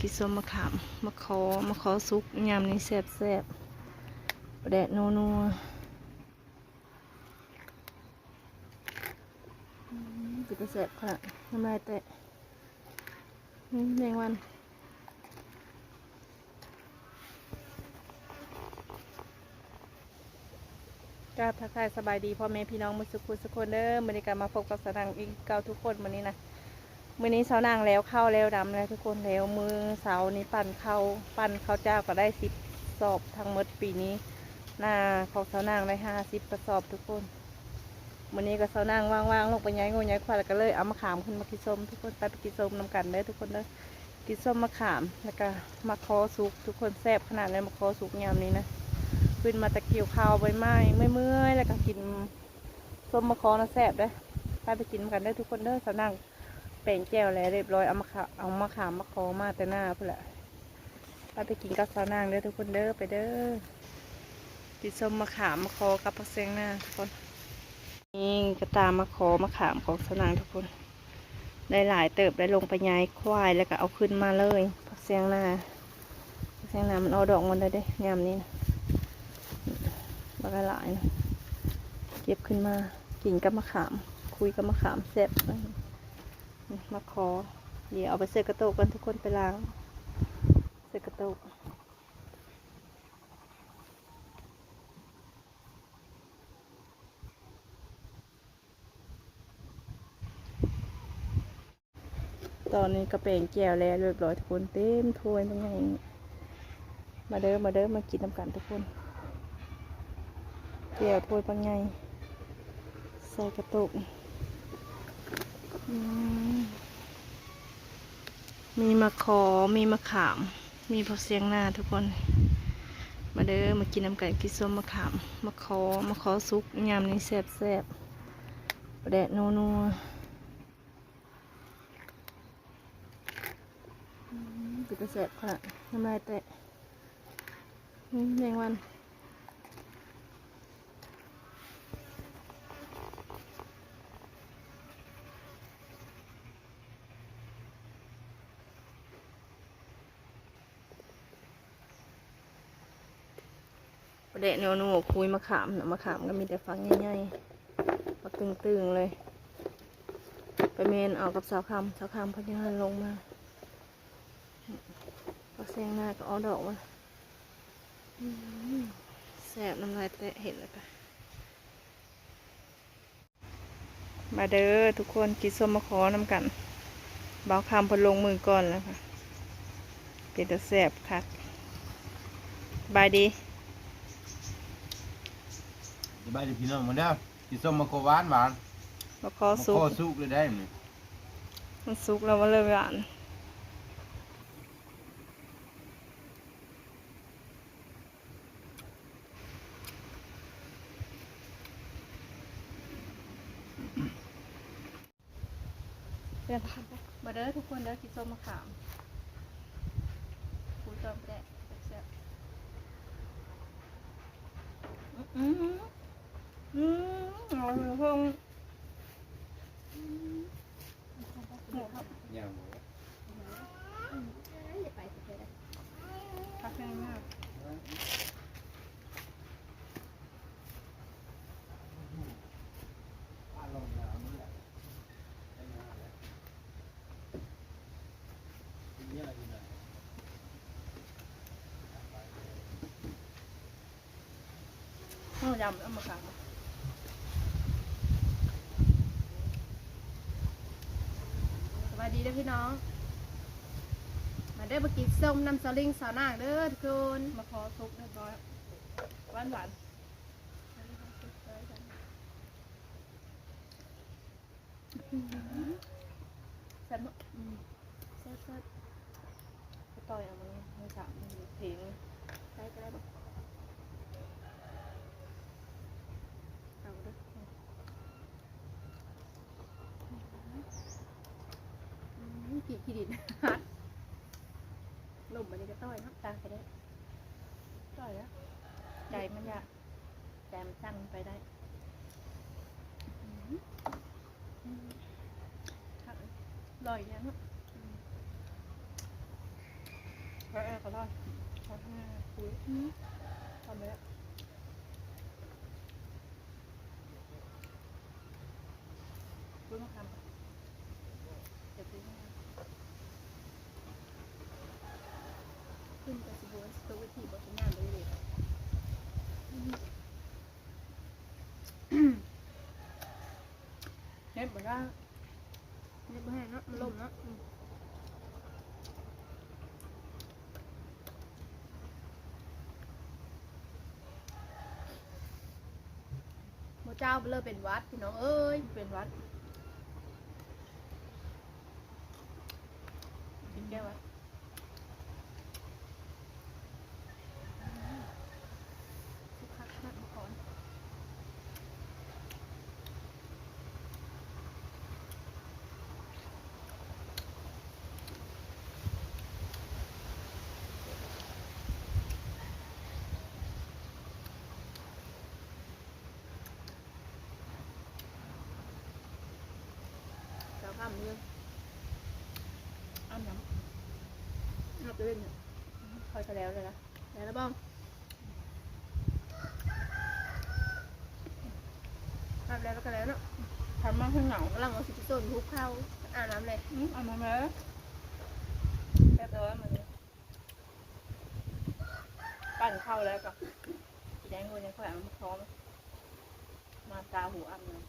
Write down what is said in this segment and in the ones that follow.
กินส้มมะขามมะขอซุกยำนี่แซ่บประแดดนัวคือจะแซ่บค่ะน้ำลายแตะแมงวันกราบทักทายสบายดีพ่อแม่พี่น้องมุสุกุสุคนเด้อมื้อนี้ก็มาพบกับสนางอีกเก่าทุกคนมื้อนี้นะมื้อนี้เสานางแล้วเข้าแล้วดำแล้วทุกคนแล้วมือเสานี้ปั่นข้าวเจ้าก็ได้10 สอบทั้งหมดปีนี้หน้าของเสานางได้50 กระสอบทุกคนมื้อนี้ก็เสานางว่างๆลงไปย้ายงูย้ายควายแล้วก็เลยเอามะขามขึ้นมากินส้มทุกคนไปกินส้มนำกันเด้อทุกคนเด้อกินส้มมะขามแล้วก็มะขอสุกทุกคนแซ่บขนาดเลยมะขอสุกยามนี้นะขึ้นมาตะเกียวข้าวใบไม้เมื่อยแล้วก็กินส้มมะขอนะแซ่บเด้อไปกินกันได้ทุกคนเด้อเสานางแป้งแจ่วแล้วเรียบร้อยเอามะขามมะขอมาแต่หน้าเพื่อแหละไปกินกับเสานางเด้อทุกคนเด้อไปเด้อกินส้มมะขามมะขอกับผักเสียงหน้าทุกคนนี่กระตามมะขามของเสานางทุกคนได้หลายเติบได้ลงไปย้ายควายแล้วก็เอาขึ้นมาเลยผักเสียงหน้ามันเอาดอกมันได้เด้ยามนี้นะบักหลายนะเก็บขึ้นมากินกับมะขามคุยกับมะขามแซ่บมะขอเดี๋ยวเอาไปเสกกระโตกกันทุกคนไปล้างเสกกระโตกตอนนี้กระเปงแก้วแล้วเรียบร้อยทุกคนเต็มถ้วยเป็นไงมาเด้อมากินน้ำกันทุกคนแก้วถ้วยเป็นไงใส่กระโตกมีมะขอมีมะขามมีผักเสียงหน้าทุกคนมาเด้อมากินน้ำกันกินส้มมะขามมะขอซุกยำนี่แซ่บประแดดนัวคือจะแซ่บค่ะน้ำลายแตะแมงวันประเดะนัวคุยมะขามมะขามก็มีแต่ฟังง่ายๆฟักตึงๆเลยไปเมนเอากับสาวคำพญาลงมาก็แซงหน้าก็เอาดอกมาแสบน้ำลายแตะเห็นเลยปะมาเด้อทุกคนกินส้มมะขอน้ำกันเบาคำพอลงมือก่อนแล้วค่ะเป็นแต่แสบคักบายดีสบายดีพี่น้องมาเด้อกินส้มมะขอหวาน มะขอสุก มะขอสุกเลยได้มั้ย มันสุกแล้วมันเลยหวานมาเด้อทุกคนเด้อกินส้มมะขามคุยตอมแดดแซ่บเอาเลยพงยังพักแห้งมากยำเอามาขามสวัสดีเด้อพี่น้องมาได้มากินส้มน้ำสลิงสาวนางเด้อทุกคนมาขอซุปเรียบร้อยหวานแซ่บแซ่บไปต่อยเอามาให้สามเพลงใช้ก็ได้ปะเอาเด้อขี้ดินลมมันนี่ก็ต้อยนะตาไปได้ต้อยแล้วใจมันอยากใจมันตั้งไปได้ลอยอย่างนั้น แค่ขอโทษขอโทษคุยทำไปแล้วคุยมาทำเดี๋ยวคุยมา ขึ้นไปสิบวันตัววิธีบอกงานเลยเลย เน็ตบอกว่า นี่บ่ให้เนาะมันล่มเนาะโมเจ้าเลิกเป็นวัดพี่น้องเอ้ย เป็นวัดกินแก้ววัด ทุกคักนักขอนเจ้าข้ามเมือง อ้ำน้ นับไปเล่นเนี่ย ำคอยจะแล้วเลยนะ ไหนแล้วบ้างนับแล้วก็แล้วเนาะ ทำมากขึ้นเหงาก ำลังเอาสิบต้นทุกเข้าอาบน้ำเลย เอามาไหมแค่ตัวมันปั่นเข้าแล้วกับแดงคนยังค่อยเอามาพร้อมมาตาหูอ้ำเลย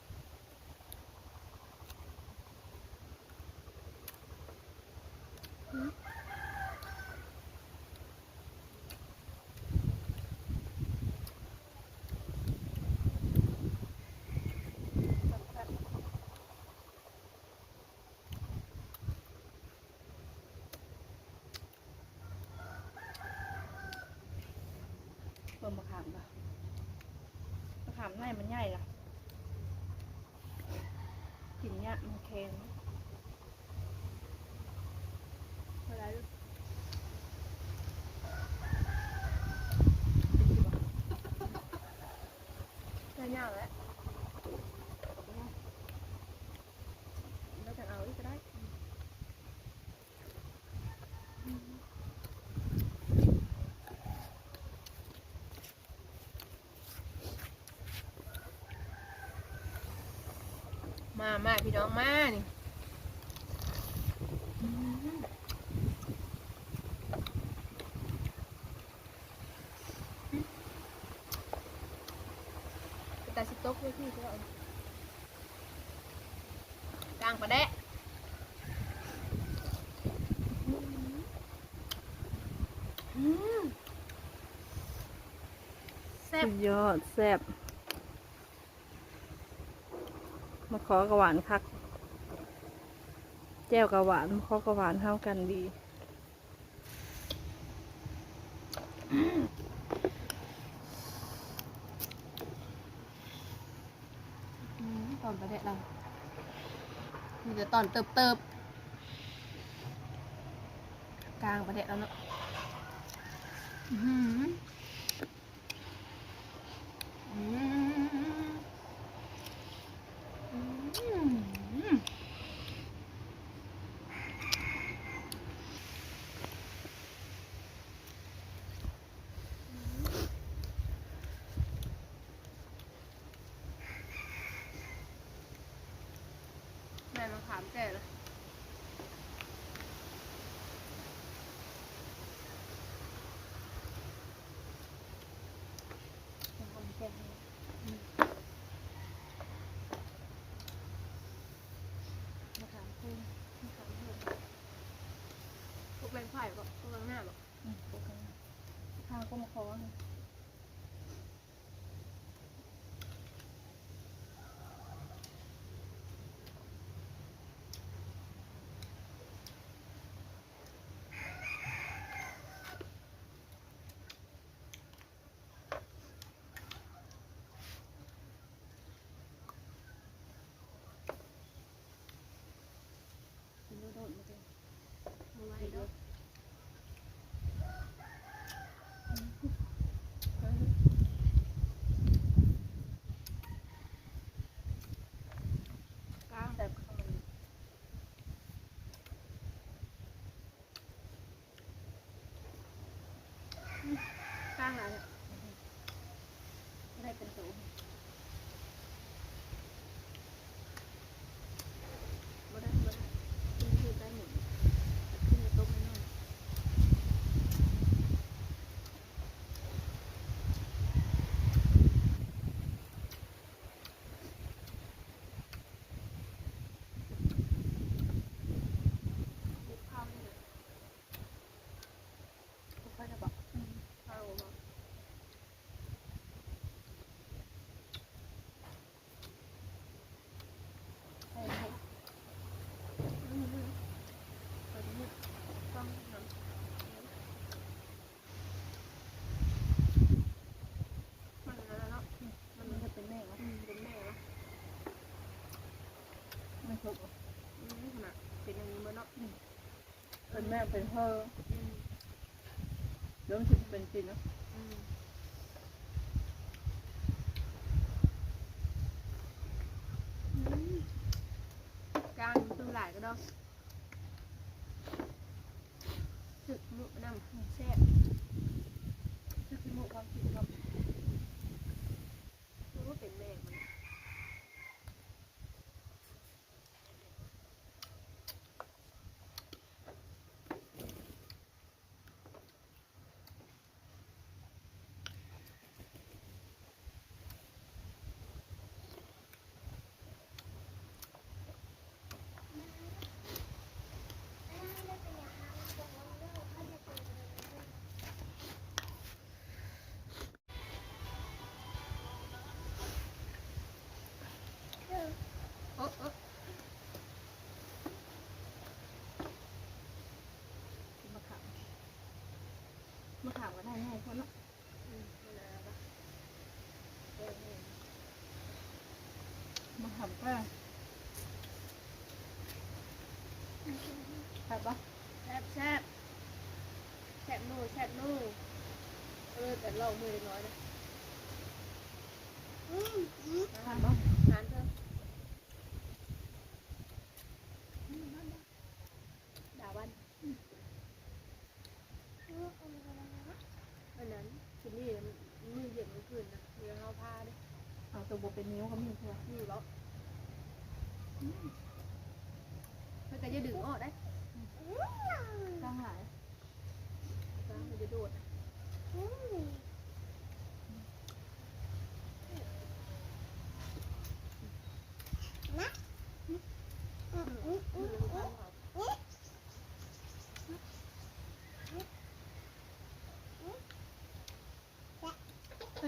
เบิ่มมะขามป่ะมะขามในมันใหญ่ล่ะกินเนี้ยมันเค็ม เวลาดูได้ยากแล้วแล้วจะเอาอีกก็ได้มาพี่น้องมานี่แต่สิโต๊ะด้วยพี่ก็เอากลางประแดะแซ่บ สุดยอดแซ่บมะขอกระหวานคักแจ่วกระหวานมะขอกระหวานเท่ากันดีตอนประเด็ดเรา มีแต่ตอนเติบกลางประเดะแล้วเนาะอื้อหืออืมอืมแม่มาถามแกเลย มะขามคู่มะขามเพื่อน พวกแรงไผ่บอกพวกแรงหน้าบอก ปลูกกันข้าวก็มะขอโดดมาเลย มาไว้เนาะ กลางแล้วเนี่ยไม่ได้เป็นตัวไม่ได้ขึ้นคือได้หมดขึ้นในโต๊ะไม่นอนบุกเข้าเนี่ยบุกเข้าจะบอกเข้าบอกใช่ไหมต้องทำมันแล้วเนาะมันจะเป็นแม่วะเป็นแม่วะ ไม่ถูก ขนาดเป็นอย่างนี้เมื่อเนาะ เป็นแม่เป็นพ่อเรื่องที่เป็นจริงเนาะ กลางตัวหลายก็ได้สึกมุกน้ำแซ่บสึกมุกความคิดเรารู้ว่าเป็นแม่มันโอ้มาขามก็ได้ง่ายเพราะเนาะมาขามก็แบบว่าแซ่บแซ่บแซ่บนู่แซ่บนู่แต่เรามือน้อยนะทานบ้างทานเถอะดาวันอันนั้นทีนี่มือเย็นมือคืนนะเดี๋ยวเอาผ้าด้วย เอาตัวบเป็นนิ้วเขามีเพื่อ นี่หรอเพื่อจะดึงออกได้ ตั้งหลาย มันจะโดด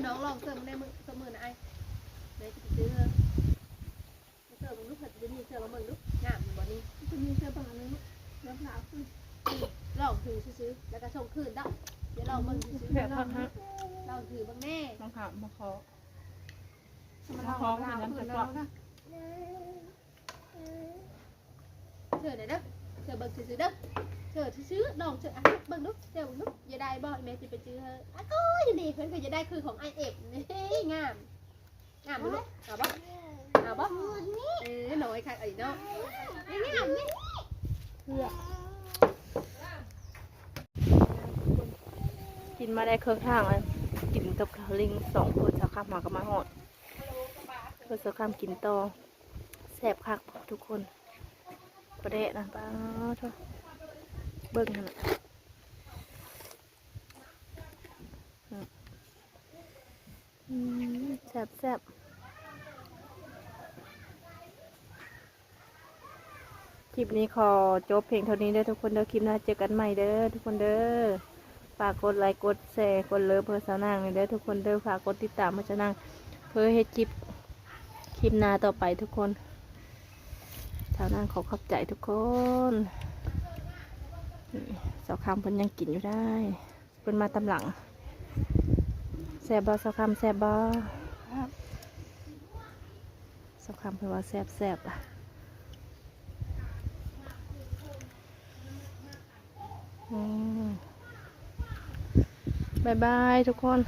น้องลองเสิร์ฟในมือเสิร์ฟมือนะไอ้เดี๋ยวจะไปซื้อเสิร์ฟมึงลูกผัดจะมีเสิร์ฟมามึงลูกงามบ่นี้จะมีเสิร์ฟบางนึงลูกแล้วเปล่าลองถือซื้อแล้วก็ส่งคืนได้เดี๋ยวลองมึงซื้อ เพื่อพักฮะ ลองถือบางแน่ ต้องขามมาขอ มาลองคืนแล้วนะเชิญเด้อเชิญเบิ่งซื้อเด้อเชิญซื้อลองเชิญอ่ะเบิ่งลูกเชิญลูกอย่าได้บ่แม่จะไปซื้ออ่ะก็อย่าดีเพิ่นก็จะได้คือของไอเอฟนี่งามงามลูกเอาบ่เอาบ่หน่อยค่ะไอ้เนาะงามนี่ เพื่อกินมาได้เครื่องทางเลยกินกับข้าวลิง2คนสาขามากับมาหอดเพื่อสาขากินต่อแซ่บคักทุกคนประเดะนะป้าเถอะเบิ่งขนาดแซ่บแซ่บคลิปนี้ขอจบเพลงเท่านี้เด้อทุกคนเด้อคลิปหน้าเจอกันใหม่เด้อทุกคนเด้อฝากกดไลค์กดแชร์กดเลิฟเพื่อสาวนางเด้อทุกคนเด้อฝากกดติดตามเพื่อสาวนางเพื่อเฮ็ดคลิปหน้าต่อไปทุกคนสาวนางขอขอบใจทุกคนสาวคำเพิ่นยังกินอยู่ได้เพิ่นมาตำหลังแซ่บบ่สาวคำแซ่บบ่สาวคำเพิ่นว่าแซ่บแซ่บอ่ะบ๊ายบายทุกคน